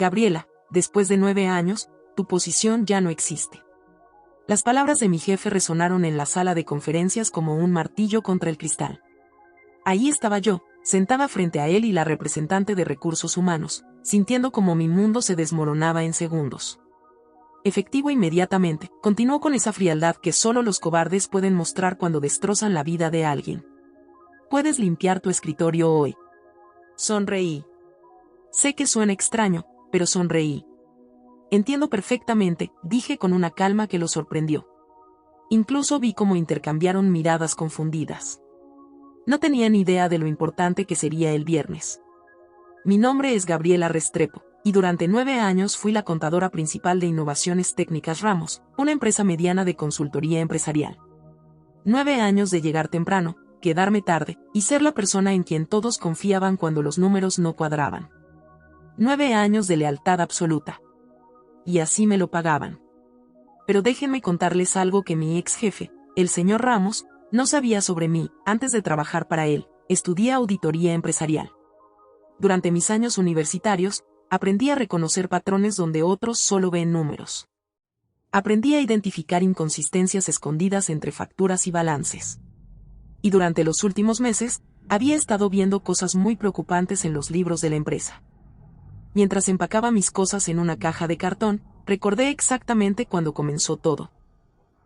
Gabriela, después de 9 años, tu posición ya no existe. Las palabras de mi jefe resonaron en la sala de conferencias como un martillo contra el cristal. Ahí estaba yo, sentada frente a él y la representante de recursos humanos, sintiendo como mi mundo se desmoronaba en segundos. Efectivo inmediatamente, continuó con esa frialdad que solo los cobardes pueden mostrar cuando destrozan la vida de alguien. Puedes limpiar tu escritorio hoy. Sonreí. Sé que suena extraño, pero sonreí. Entiendo perfectamente, dije con una calma que lo sorprendió. Incluso vi cómo intercambiaron miradas confundidas. No tenía ni idea de lo importante que sería el viernes. Mi nombre es Gabriela Restrepo, y durante 9 años fui la contadora principal de Innovaciones Técnicas Ramos, una empresa mediana de consultoría empresarial. 9 años de llegar temprano, quedarme tarde, y ser la persona en quien todos confiaban cuando los números no cuadraban. 9 años de lealtad absoluta. Y así me lo pagaban. Pero déjenme contarles algo que mi ex jefe, el señor Ramos, no sabía sobre mí. Antes de trabajar para él, estudié auditoría empresarial. Durante mis años universitarios, aprendí a reconocer patrones donde otros solo ven números. Aprendí a identificar inconsistencias escondidas entre facturas y balances. Y durante los últimos meses, había estado viendo cosas muy preocupantes en los libros de la empresa. Mientras empacaba mis cosas en una caja de cartón, recordé exactamente cuando comenzó todo.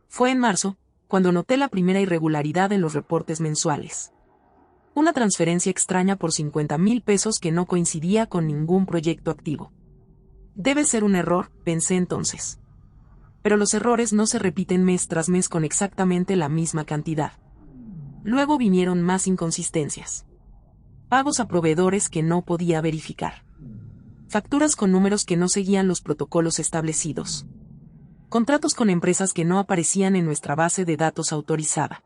Fue en marzo, cuando noté la primera irregularidad en los reportes mensuales. Una transferencia extraña por 50,000 pesos que no coincidía con ningún proyecto activo. Debe ser un error, pensé entonces. Pero los errores no se repiten mes tras mes con exactamente la misma cantidad. Luego vinieron más inconsistencias. Pagos a proveedores que no podía verificar. Facturas con números que no seguían los protocolos establecidos. Contratos con empresas que no aparecían en nuestra base de datos autorizada.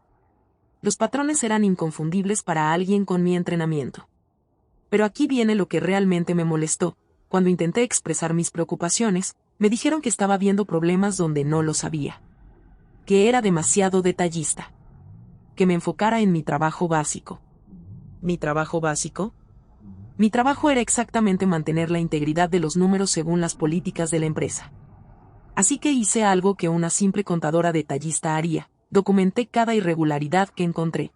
Los patrones eran inconfundibles para alguien con mi entrenamiento. Pero aquí viene lo que realmente me molestó. Cuando intenté expresar mis preocupaciones, me dijeron que estaba viendo problemas donde no los había. Que era demasiado detallista. Que me enfocara en mi trabajo básico. ¿Mi trabajo básico? Mi trabajo era exactamente mantener la integridad de los números según las políticas de la empresa. Así que hice algo que una simple contadora detallista haría. Documenté cada irregularidad que encontré.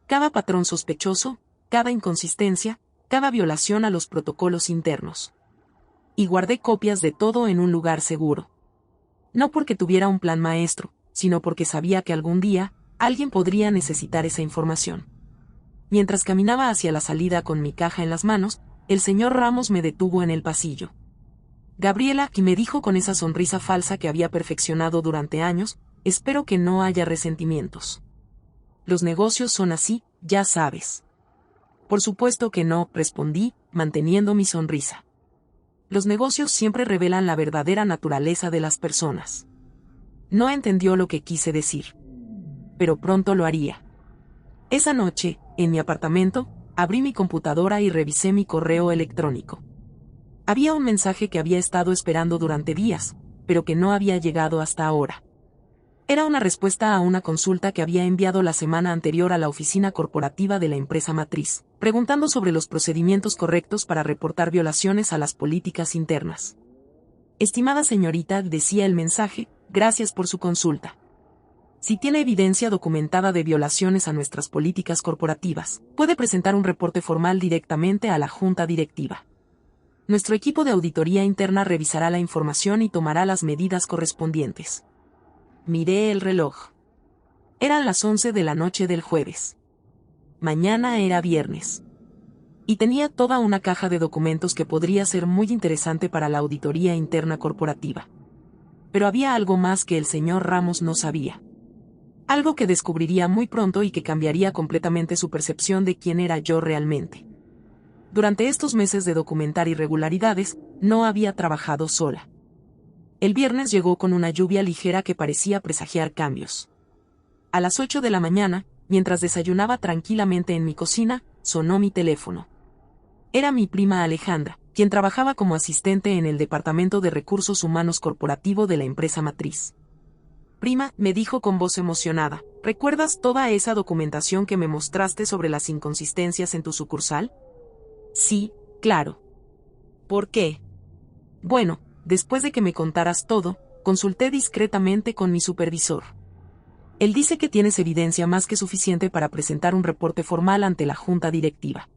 Cada patrón sospechoso, cada inconsistencia, cada violación a los protocolos internos. Y guardé copias de todo en un lugar seguro. No porque tuviera un plan maestro, sino porque sabía que algún día, alguien podría necesitar esa información. Mientras caminaba hacia la salida con mi caja en las manos, el señor Ramos me detuvo en el pasillo. Gabriela, y me dijo con esa sonrisa falsa que había perfeccionado durante años, espero que no haya resentimientos. Los negocios son así, ya sabes. Por supuesto que no, respondí, manteniendo mi sonrisa. Los negocios siempre revelan la verdadera naturaleza de las personas. No entendió lo que quise decir. Pero pronto lo haría. Esa noche, en mi apartamento, abrí mi computadora y revisé mi correo electrónico. Había un mensaje que había estado esperando durante días, pero que no había llegado hasta ahora. Era una respuesta a una consulta que había enviado la semana anterior a la oficina corporativa de la empresa matriz, preguntando sobre los procedimientos correctos para reportar violaciones a las políticas internas. Estimada señorita, decía el mensaje, gracias por su consulta. Si tiene evidencia documentada de violaciones a nuestras políticas corporativas, puede presentar un reporte formal directamente a la junta directiva. Nuestro equipo de auditoría interna revisará la información y tomará las medidas correspondientes. Miré el reloj. Eran las 11 de la noche del jueves. Mañana era viernes. Y tenía toda una caja de documentos que podría ser muy interesante para la auditoría interna corporativa. Pero había algo más que el señor Ramos no sabía. Algo que descubriría muy pronto y que cambiaría completamente su percepción de quién era yo realmente. Durante estos meses de documentar irregularidades, no había trabajado sola. El viernes llegó con una lluvia ligera que parecía presagiar cambios. A las 8 de la mañana, mientras desayunaba tranquilamente en mi cocina, sonó mi teléfono. Era mi prima Alejandra, quien trabajaba como asistente en el Departamento de Recursos Humanos Corporativo de la empresa matriz. Prima, me dijo con voz emocionada, ¿recuerdas toda esa documentación que me mostraste sobre las inconsistencias en tu sucursal? Sí, claro. ¿Por qué? Bueno, después de que me contaras todo, consulté discretamente con mi supervisor. Él dice que tienes evidencia más que suficiente para presentar un reporte formal ante la junta directiva.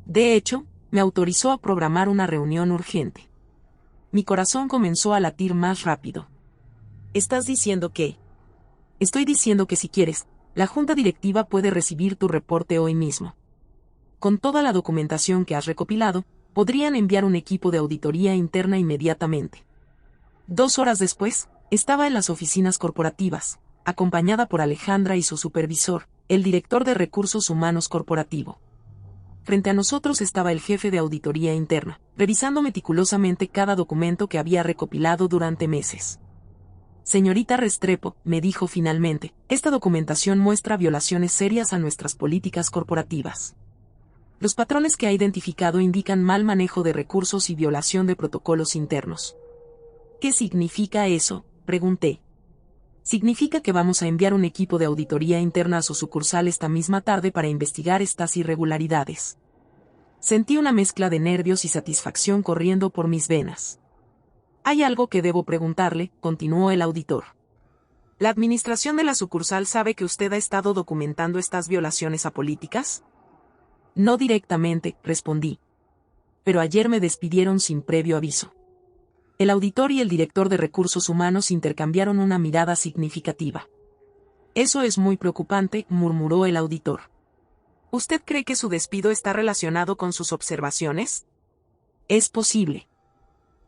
De hecho, me autorizó a programar una reunión urgente. Mi corazón comenzó a latir más rápido. ¿Estás diciendo qué? Estoy diciendo que si quieres, la junta directiva puede recibir tu reporte hoy mismo. Con toda la documentación que has recopilado, podrían enviar un equipo de auditoría interna inmediatamente. 2 horas después, estaba en las oficinas corporativas, acompañada por Alejandra y su supervisor, el director de recursos humanos corporativo. Frente a nosotros estaba el jefe de auditoría interna, revisando meticulosamente cada documento que había recopilado durante meses. Señorita Restrepo, me dijo finalmente, esta documentación muestra violaciones serias a nuestras políticas corporativas. Los patrones que ha identificado indican mal manejo de recursos y violación de protocolos internos. ¿Qué significa eso?, pregunté. Significa que vamos a enviar un equipo de auditoría interna a su sucursal esta misma tarde para investigar estas irregularidades. Sentí una mezcla de nervios y satisfacción corriendo por mis venas. Hay algo que debo preguntarle, continuó el auditor. ¿La administración de la sucursal sabe que usted ha estado documentando estas violaciones a políticas? No directamente, respondí. Pero ayer me despidieron sin previo aviso. El auditor y el director de recursos humanos intercambiaron una mirada significativa. Eso es muy preocupante, murmuró el auditor. ¿Usted cree que su despido está relacionado con sus observaciones? Es posible.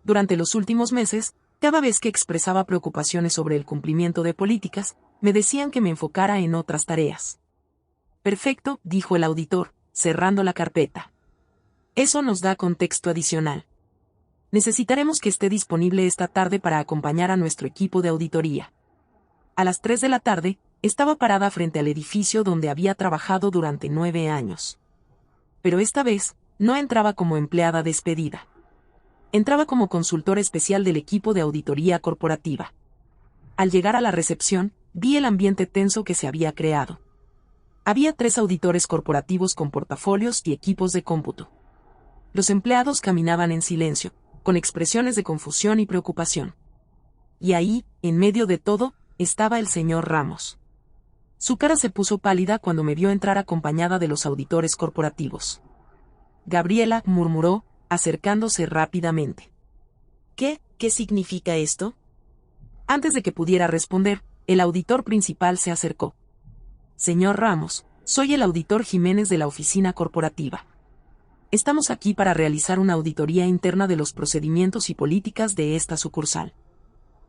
Durante los últimos meses, cada vez que expresaba preocupaciones sobre el cumplimiento de políticas, me decían que me enfocara en otras tareas. Perfecto, dijo el auditor, cerrando la carpeta. Eso nos da contexto adicional. Necesitaremos que esté disponible esta tarde para acompañar a nuestro equipo de auditoría. A las 3 de la tarde, estaba parada frente al edificio donde había trabajado durante 9 años. Pero esta vez, no entraba como empleada despedida. Entraba como consultor especial del equipo de auditoría corporativa. Al llegar a la recepción, vi el ambiente tenso que se había creado. Había 3 auditores corporativos con portafolios y equipos de cómputo. Los empleados caminaban en silencio, con expresiones de confusión y preocupación. Y ahí, en medio de todo, estaba el señor Ramos. Su cara se puso pálida cuando me vio entrar acompañada de los auditores corporativos. Gabriela, murmuró, acercándose rápidamente. ¿Qué significa esto? Antes de que pudiera responder, el auditor principal se acercó. Señor Ramos, soy el auditor Jiménez de la oficina corporativa. Estamos aquí para realizar una auditoría interna de los procedimientos y políticas de esta sucursal.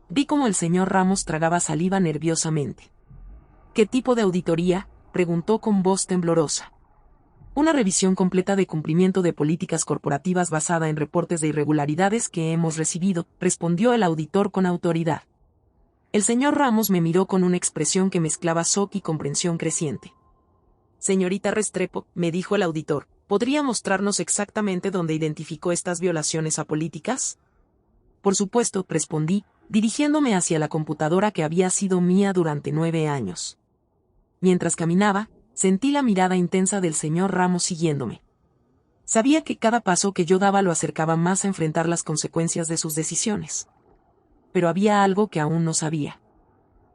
Vi cómo el señor Ramos tragaba saliva nerviosamente. ¿Qué tipo de auditoría?, preguntó con voz temblorosa. Una revisión completa de cumplimiento de políticas corporativas basada en reportes de irregularidades que hemos recibido, respondió el auditor con autoridad. El señor Ramos me miró con una expresión que mezclaba shock y comprensión creciente. Señorita Restrepo, me dijo el auditor, ¿podría mostrarnos exactamente dónde identificó estas violaciones a políticas? Por supuesto, respondí, dirigiéndome hacia la computadora que había sido mía durante 9 años. Mientras caminaba, sentí la mirada intensa del señor Ramos siguiéndome. Sabía que cada paso que yo daba lo acercaba más a enfrentar las consecuencias de sus decisiones. Pero había algo que aún no sabía.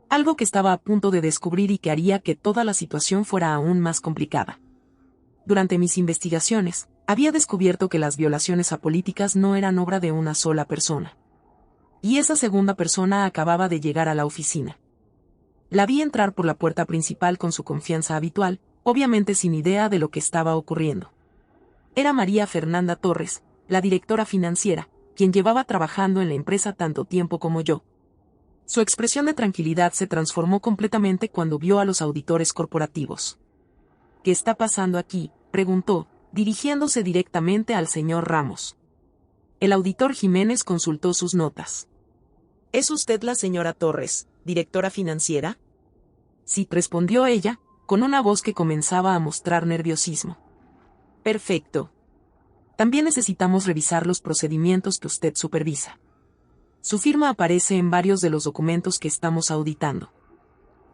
Algo que estaba a punto de descubrir y que haría que toda la situación fuera aún más complicada. Durante mis investigaciones, había descubierto que las violaciones a políticas no eran obra de una sola persona. Y esa segunda persona acababa de llegar a la oficina. La vi entrar por la puerta principal con su confianza habitual, obviamente sin idea de lo que estaba ocurriendo. Era María Fernanda Torres, la directora financiera, quien llevaba trabajando en la empresa tanto tiempo como yo. Su expresión de tranquilidad se transformó completamente cuando vio a los auditores corporativos. ¿Qué está pasando aquí?, preguntó, dirigiéndose directamente al señor Ramos. El auditor Jiménez consultó sus notas. ¿Es usted la señora Torres, directora financiera? Sí, respondió ella, con una voz que comenzaba a mostrar nerviosismo. Perfecto. También necesitamos revisar los procedimientos que usted supervisa. Su firma aparece en varios de los documentos que estamos auditando.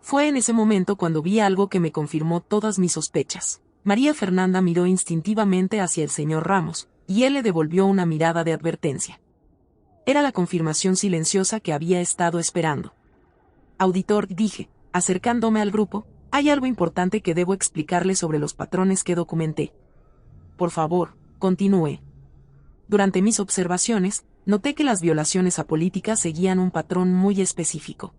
Fue en ese momento cuando vi algo que me confirmó todas mis sospechas. María Fernanda miró instintivamente hacia el señor Ramos, y él le devolvió una mirada de advertencia. Era la confirmación silenciosa que había estado esperando. Auditor, dije, acercándome al grupo, hay algo importante que debo explicarle sobre los patrones que documenté. Por favor, continúe. Durante mis observaciones, noté que las violaciones a políticas seguían un patrón muy específico.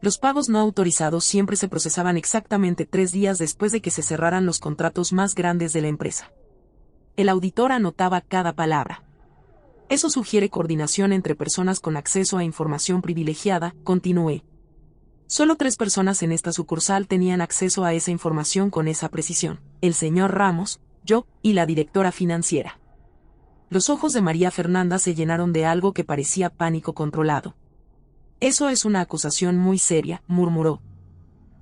Los pagos no autorizados siempre se procesaban exactamente 3 días después de que se cerraran los contratos más grandes de la empresa. El auditor anotaba cada palabra. Eso sugiere coordinación entre personas con acceso a información privilegiada, continué. Solo 3 personas en esta sucursal tenían acceso a esa información con esa precisión: el señor Ramos, yo, y la directora financiera. Los ojos de María Fernanda se llenaron de algo que parecía pánico controlado. Eso es una acusación muy seria, murmuró.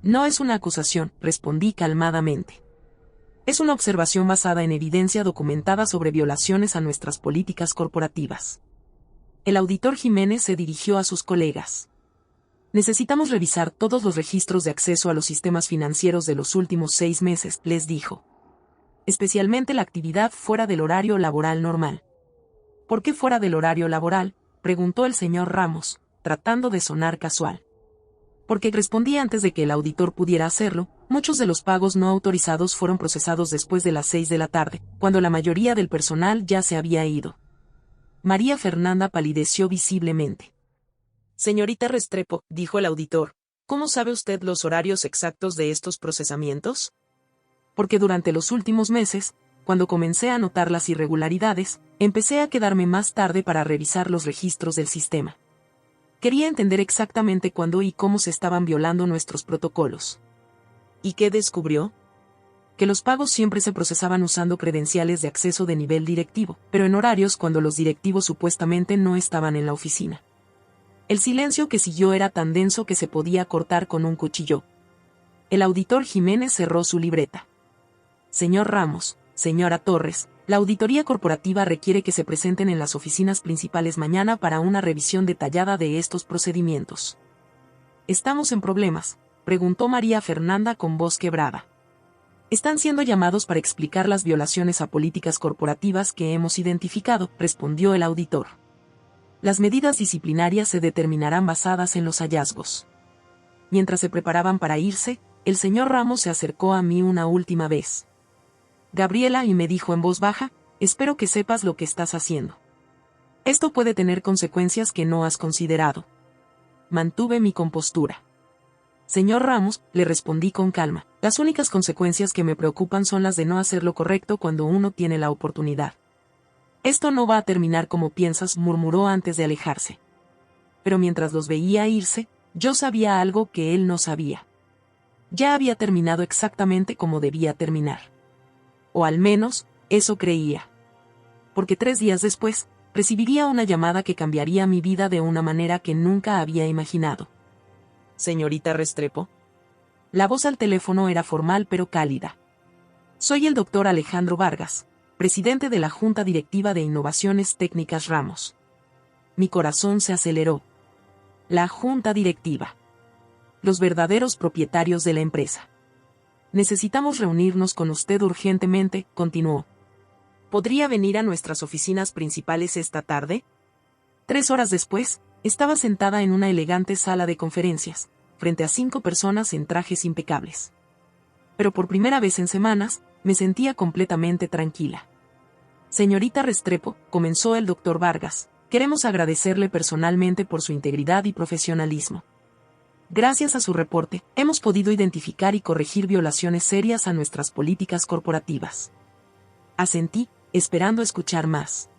No es una acusación, respondí calmadamente. Es una observación basada en evidencia documentada sobre violaciones a nuestras políticas corporativas. El auditor Jiménez se dirigió a sus colegas. Necesitamos revisar todos los registros de acceso a los sistemas financieros de los últimos 6 meses, les dijo. Especialmente la actividad fuera del horario laboral normal. ¿Por qué fuera del horario laboral?, preguntó el señor Ramos, tratando de sonar casual. Porque respondí antes de que el auditor pudiera hacerlo, muchos de los pagos no autorizados fueron procesados después de las 6 de la tarde, cuando la mayoría del personal ya se había ido. María Fernanda palideció visiblemente. Señorita Restrepo, dijo el auditor, ¿cómo sabe usted los horarios exactos de estos procesamientos? Porque durante los últimos meses, cuando comencé a notar las irregularidades, empecé a quedarme más tarde para revisar los registros del sistema. Quería entender exactamente cuándo y cómo se estaban violando nuestros protocolos. ¿Y qué descubrió? Que los pagos siempre se procesaban usando credenciales de acceso de nivel directivo, pero en horarios cuando los directivos supuestamente no estaban en la oficina. El silencio que siguió era tan denso que se podía cortar con un cuchillo. El auditor Jiménez cerró su libreta. Señor Ramos, señora Torres, la auditoría corporativa requiere que se presenten en las oficinas principales mañana para una revisión detallada de estos procedimientos. ¿Estamos en problemas?, preguntó María Fernanda con voz quebrada. Están siendo llamados para explicar las violaciones a políticas corporativas que hemos identificado, respondió el auditor. Las medidas disciplinarias se determinarán basadas en los hallazgos. Mientras se preparaban para irse, el señor Ramos se acercó a mí una última vez. Gabriela, y me dijo en voz baja, espero que sepas lo que estás haciendo. Esto puede tener consecuencias que no has considerado. Mantuve mi compostura. Señor Ramos, le respondí con calma, las únicas consecuencias que me preocupan son las de no hacer lo correcto cuando uno tiene la oportunidad. Esto no va a terminar como piensas, murmuró antes de alejarse. Pero mientras los veía irse, yo sabía algo que él no sabía. Ya había terminado exactamente como debía terminar. O al menos, eso creía. Porque 3 días después, recibiría una llamada que cambiaría mi vida de una manera que nunca había imaginado. Señorita Restrepo. La voz al teléfono era formal pero cálida. Soy el doctor Alejandro Vargas, presidente de la Junta Directiva de Innovaciones Técnicas Ramos. Mi corazón se aceleró. La Junta Directiva. Los verdaderos propietarios de la empresa. Necesitamos reunirnos con usted urgentemente, continuó. ¿Podría venir a nuestras oficinas principales esta tarde? 3 horas después, estaba sentada en una elegante sala de conferencias, frente a 5 personas en trajes impecables. Pero por primera vez en semanas, me sentía completamente tranquila. Señorita Restrepo, comenzó el doctor Vargas, queremos agradecerle personalmente por su integridad y profesionalismo. Gracias a su reporte, hemos podido identificar y corregir violaciones serias a nuestras políticas corporativas. Asentí, esperando escuchar más.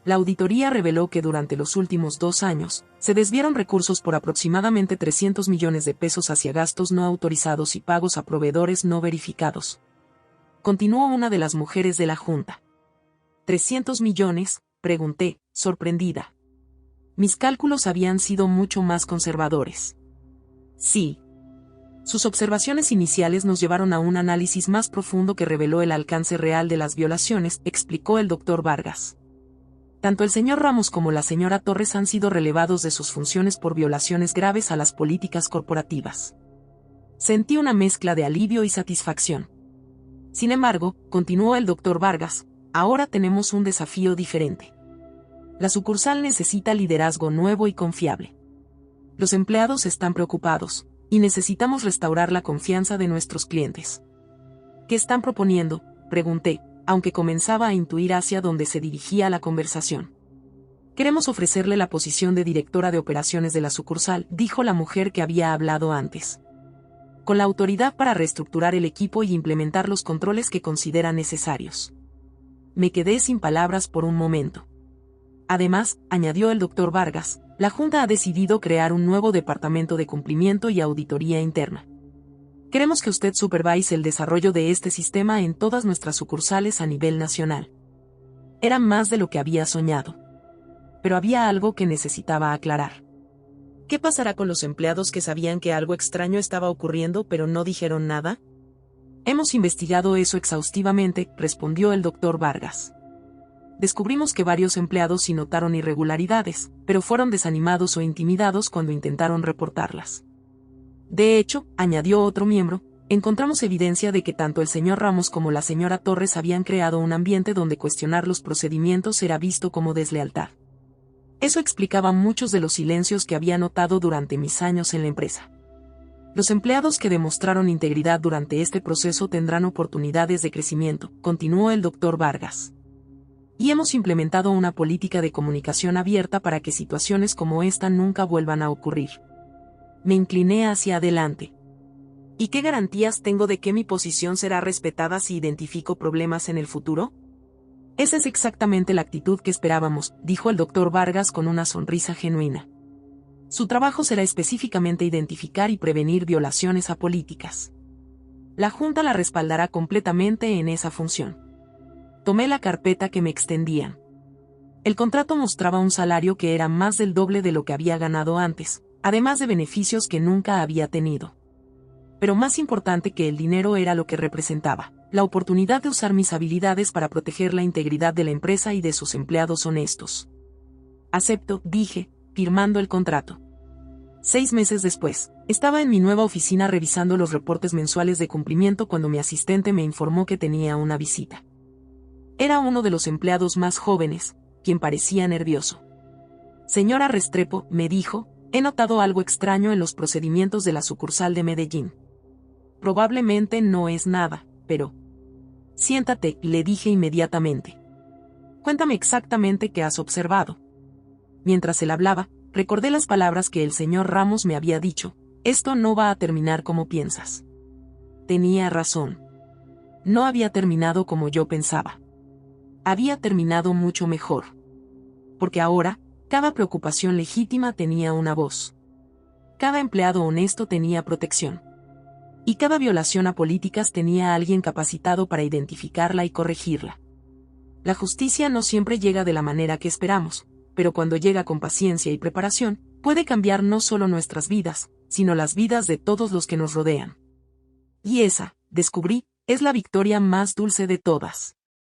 La auditoría reveló que durante los últimos 2 años, se desviaron recursos por aproximadamente 300 millones de pesos hacia gastos no autorizados y pagos a proveedores no verificados. Continuó una de las mujeres de la Junta. ¿300 millones?, pregunté, sorprendida. Mis cálculos habían sido mucho más conservadores. Sí. Sus observaciones iniciales nos llevaron a un análisis más profundo que reveló el alcance real de las violaciones, explicó el doctor Vargas. Tanto el señor Ramos como la señora Torres han sido relevados de sus funciones por violaciones graves a las políticas corporativas. Sentí una mezcla de alivio y satisfacción. Sin embargo, continuó el doctor Vargas, ahora tenemos un desafío diferente. La sucursal necesita liderazgo nuevo y confiable. Los empleados están preocupados, y necesitamos restaurar la confianza de nuestros clientes. ¿Qué están proponiendo?, pregunté, aunque comenzaba a intuir hacia dónde se dirigía la conversación. Queremos ofrecerle la posición de directora de operaciones de la sucursal, dijo la mujer que había hablado antes. Con la autoridad para reestructurar el equipo y implementar los controles que considera necesarios. Me quedé sin palabras por un momento. Además, añadió el Dr. Vargas, la Junta ha decidido crear un nuevo departamento de cumplimiento y auditoría interna. Queremos que usted supervise el desarrollo de este sistema en todas nuestras sucursales a nivel nacional. Era más de lo que había soñado. Pero había algo que necesitaba aclarar. ¿Qué pasará con los empleados que sabían que algo extraño estaba ocurriendo pero no dijeron nada? Hemos investigado eso exhaustivamente, respondió el Dr. Vargas. Descubrimos que varios empleados sí notaron irregularidades, pero fueron desanimados o intimidados cuando intentaron reportarlas. De hecho, añadió otro miembro, encontramos evidencia de que tanto el señor Ramos como la señora Torres habían creado un ambiente donde cuestionar los procedimientos era visto como deslealtad. Eso explicaba muchos de los silencios que había notado durante mis años en la empresa. Los empleados que demostraron integridad durante este proceso tendrán oportunidades de crecimiento, continuó el Dr. Vargas. Y hemos implementado una política de comunicación abierta para que situaciones como esta nunca vuelvan a ocurrir. Me incliné hacia adelante. ¿Y qué garantías tengo de que mi posición será respetada si identifico problemas en el futuro? Esa es exactamente la actitud que esperábamos, dijo el Dr. Vargas con una sonrisa genuina. Su trabajo será específicamente identificar y prevenir violaciones a políticas. La Junta la respaldará completamente en esa función. Tomé la carpeta que me extendían. El contrato mostraba un salario que era más del doble de lo que había ganado antes, además de beneficios que nunca había tenido. Pero más importante que el dinero era lo que representaba, la oportunidad de usar mis habilidades para proteger la integridad de la empresa y de sus empleados honestos. Acepto, dije, firmando el contrato. 6 meses después, estaba en mi nueva oficina revisando los reportes mensuales de cumplimiento cuando mi asistente me informó que tenía una visita. Era uno de los empleados más jóvenes, quien parecía nervioso. Señora Restrepo, me dijo, he notado algo extraño en los procedimientos de la sucursal de Medellín. Probablemente no es nada, pero... Siéntate, le dije inmediatamente. Cuéntame exactamente qué has observado. Mientras él hablaba, recordé las palabras que el señor Ramos me había dicho, esto no va a terminar como piensas. Tenía razón. No había terminado como yo pensaba. Había terminado mucho mejor. Porque ahora, cada preocupación legítima tenía una voz. Cada empleado honesto tenía protección. Y cada violación a políticas tenía a alguien capacitado para identificarla y corregirla. La justicia no siempre llega de la manera que esperamos, pero cuando llega con paciencia y preparación, puede cambiar no solo nuestras vidas, sino las vidas de todos los que nos rodean. Y esa, descubrí, es la victoria más dulce de todas.